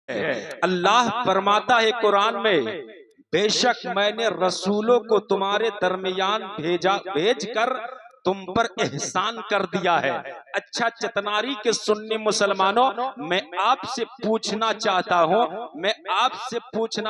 अल्लाह फरमाता है कुरान में, बेशक मैंने रसूलों को तुम्हारे दरमियान भेज कर तुम पर एहसान कर दिया है। अच्छा चतनारी के सुन्नी मुसलमानों, मैं आपसे पूछना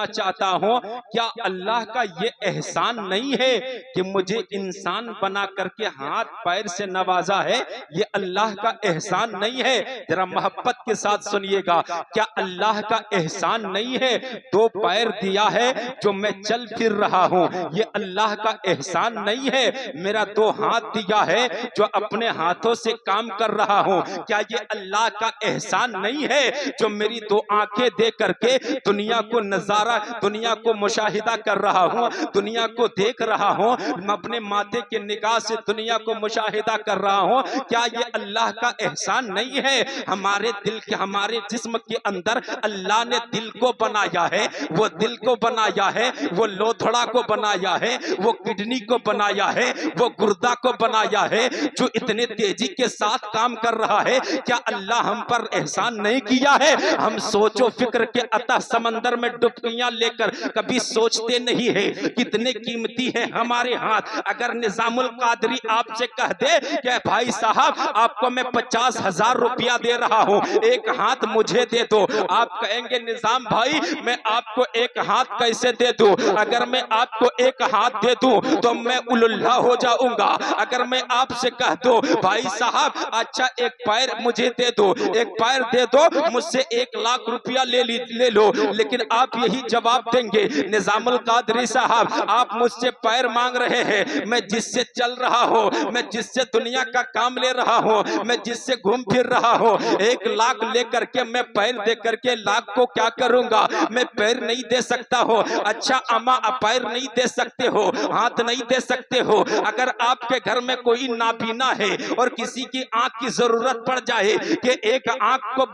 चाहता हूँ, क्या अल्लाह का ये एहसान नहीं है कि मुझे इंसान बना करके हाथ पैर से नवाजा है? ये अल्लाह का एहसान नहीं है? जरा मोहब्बत के साथ सुनिएगा, क्या अल्लाह का एहसान नहीं है? दो पैर दिया है जो मैं चल फिर रहा हूँ, ये अल्लाह का एहसान नहीं है? मेरा दो हाथ दिया है जो अपने हाथों से काम कर रहा हूँ, क्या ये अल्लाह का एहसान नहीं है? जो मेरी दो आंखें दे करके दुनिया को नजारा, दुनिया को मुशाहिदा कर रहा हूँ, दुनिया को देख रहा हूँ, मैं अपने माथे के निगाह से दुनिया को मुशाहिदा कर रहा हूँ, क्या ये अल्लाह का एहसान नहीं है? हमारे दिल के, हमारे जिस्म के अंदर अल्लाह ने दिल को बनाया है, वो दिल को बनाया है, वो लोथड़ा को बनाया है, वो किडनी को बनाया है, वो गुर्दा को बनाया है, जो इतने तेजी के साथ काम कर रहा है। क्या अल्लाह हम पर एहसान नहीं किया है? हम सोचो फिक्र के अतः समंदर में डुबकियां लेकर कभी सोचते नहीं है कितने कीमती है हमारे हाथ। अगर निजामुल कादरी आपसे कह दे कि भाई साहब आपको मैं 50,000 रुपया दे रहा हूं, एक हाथ मुझे दे दो, आप कहेंगे निजाम भाई मैं आपको एक हाथ कैसे दे दूं? अगर मैं आपको एक हाथ दे दूं तो मैं उल्ला हो जाऊंगा। अगर मैं आपसे कह दो भाई साहब अच्छा एक पैर मुझे दे दो, एक पैर दे दो, मुझसे 1,00,000 रुपया ले लो, लेकिन आप यही जवाब देंगे निजामुल कादरी साहब आप मुझसे पैर मांग रहे हैं, मैं जिससे चल रहा हूँ, मैं जिससे दुनिया का काम ले रहा हूँ, मैं जिससे घूम फिर रहा हूँ, 1,00,000 लेकर के मैं पैर दे करके लाख को क्या करूंगा? मैं पैर नहीं दे सकता हो। अच्छा अम्मा आप पैर नहीं दे सकते हो, हाथ नहीं दे सकते हो, अगर आपके घर में कोई नाबीना है और किसी की आंख की जरूरत पड़ जाए कि एक आंख को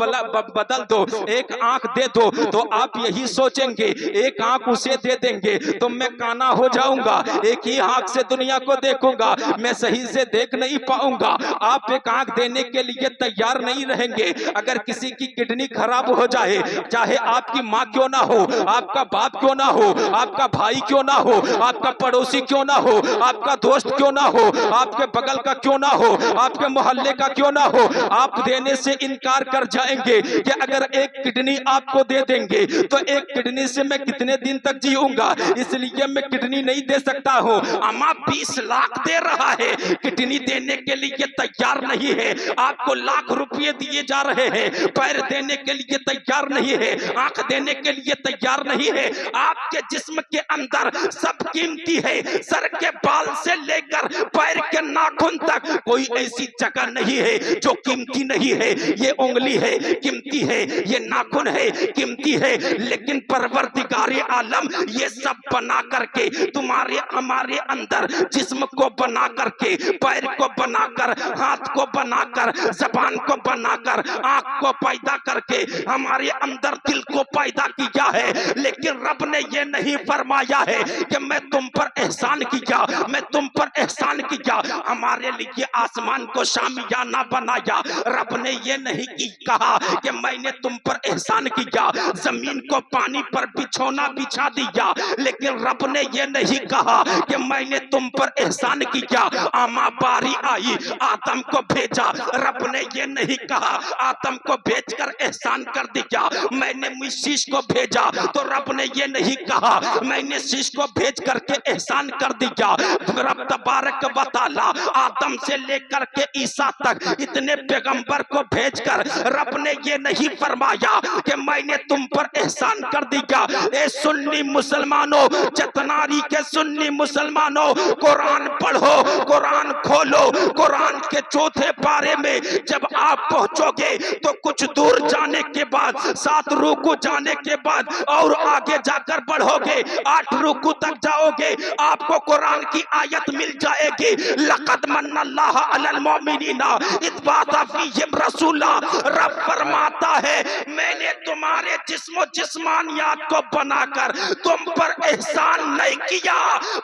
बदल दो, एक आंख दे दो, तो आप यही सोचेंगे एक आंख उसे दे देंगे तो मैं काना हो जाऊंगा, एक ही आंख से दुनिया को देखूंगा, मैं सही से देख नहीं पाऊंगा। आप एक आंख देने के लिए तैयार नहीं रहेंगे। अगर किसी की किडनी खराब हो जाए, चाहे आपकी माँ क्यों ना हो, आपका बाप क्यों ना हो, आपका भाई क्यों ना हो, आपका पड़ोसी क्यों ना हो, आपका दोस्त क्यों ना हो, आपके बगल का क्यों ना हो, आपके मोहल्ले का क्यों ना हो, आप देने से इनकार कर जाएंगे कि अगर एक किडनी आपको दे देंगे तो एक किडनी से मैं कितने दिन तक जीऊंगा, इसलिए मैं किडनी नहीं दे सकता हूँ। अम्मा 20 लाख दे रहा है, किडनी देने के लिए तैयार नहीं है, आपको लाख रुपये दिए जा रहे हैं, पैर देने के लिए तैयार नहीं है, आंख देने के लिए तैयार नहीं है। आपके जिस्म के अंदर सब कीमती है, सर के बाल से लेकर पैर के नाखून तक कोई ऐसी जगह नहीं है जो कीमती नहीं है। ये उंगली है कीमती है, ये नाखून है कीमती है, लेकिन परवरदिगारे आलम ये सब बना करके तुम्हारे हमारे अंदर जिस्म को बना करके, पैर को बनाकर, हाथ को बनाकर, जबान को बनाकर, आंख को पैदा करके हमारे अंदर दिल को पैदा किया है, लेकिन रब ने ये नहीं फरमाया है कि मैं तुम पर एहसान किया, मैं तुम पर एहसान किया, हमारे लिए आसमान को शामियाना बनाया। रब ने ये नहीं कहा कि मैंने तुम पर एहसान किया, जमीन को पानी पर बिछौना बिछा दिया, लेकिन रब ने ये नहीं कहा कि मैंने तुम पर एहसान किया, आमा बारी आई आदम को भेजा, रब ने ये नहीं कहा आदम को भेजकर एहसान कर दिया, मैंने शीश को भेजा तो रब ने ये नहीं कहा मैंने शीश को भेज करके एहसान कर दिया। रब तबारक व तआला आदम से लेकर के ईसा तक इतने पैगंबर को भेजकर रब ने ये नहीं फरमाया कि मैंने तुम पर एहसान कर दिया। ए सुन्नी मुसलमानों, चतनारी के सुन्नी मुसलमानों, कुरान पढ़ो, कुरान खोलो, कुरान के चौथे पारे में जब आप पहुंचोगे तो कुछ दूर जाने के बाद, 7 रुकू जाने के बाद और आगे जाकर बढ़ोगे, 8 रुकू तक जाओगे, आपको कुरान की आयत मिल जाएगी, लक़द मन्नल्लाहु अलल मुमिनीना इज़ बअसा फ़ीहिम रसूला। रब फरमाता है मैंने तुम्हारे जिस्म जिस्मानियात को बनाकर तुम पर एहसान नहीं किया,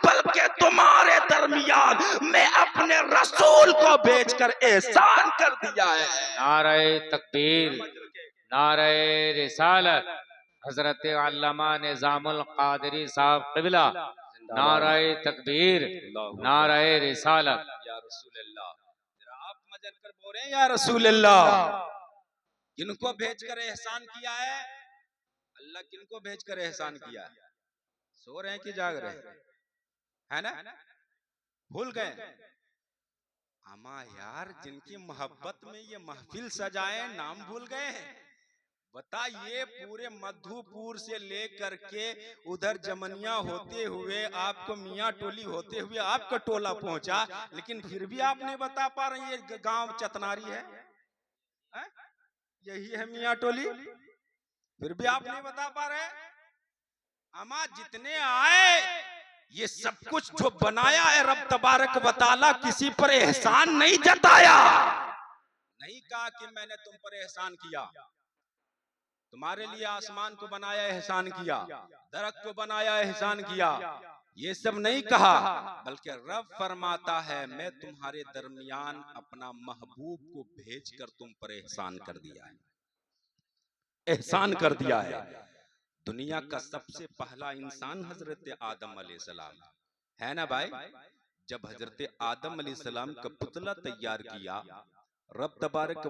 बल्कि तुम्हारे दरमियान मैं अपने रसूल को भेजकर एहसान कर दिया है। नारे तकबीर, नारे रिसालत, हजरत अल्लामा निजामुल कादरी साहब क़िबला, नाराए तकबीर, नाराए रिसालत। या रसूल अल्लाह, जरा आप मदद कर बोल रहे हैं या रसूल अल्लाह। किनको भेज कर एहसान किया है? अल्लाह किनको भेज कर एहसान किया है? सो रहे हैं कि जाग रहे हैं? है ना? भूल गए? अमा यार, जिनकी मोहब्बत में ये महफिल सजाए नाम भूल गए हैं। बताइए, पूरे मधुपुर से लेकर के उधर जमनिया होते हुए आपको मियाँ टोली होते हुए आपका टोला पहुंचा, लेकिन फिर भी आप नहीं बता पा रहे ये गांव चतनारी है? यही है मियाँ टोली? फिर भी आप नहीं बता पा रहे? अमा जितने आए, ये सब कुछ जो बनाया है रब तबारक व तआला, किसी पर एहसान नहीं जताया। नहीं कहा कि मैंने तुम पर एहसान किया, तुम्हारे लिए आसमान को बनाया एहसान किया, दरख्त को बनाया एहसान किया, ये सब नहीं कहा, बल्कि रब फरमाता है मैं तुम्हारे दरमियान अपना महबूब को भेजकर तुम पर एहसान कर दिया है, एहसान कर दिया है। दुनिया का सबसे पहला इंसान हजरत आदम अलैहिस्सलाम है ना भाई। जब हजरत आदम अलैहिस्सलाम का पुतला तैयार किया, रब तबारक व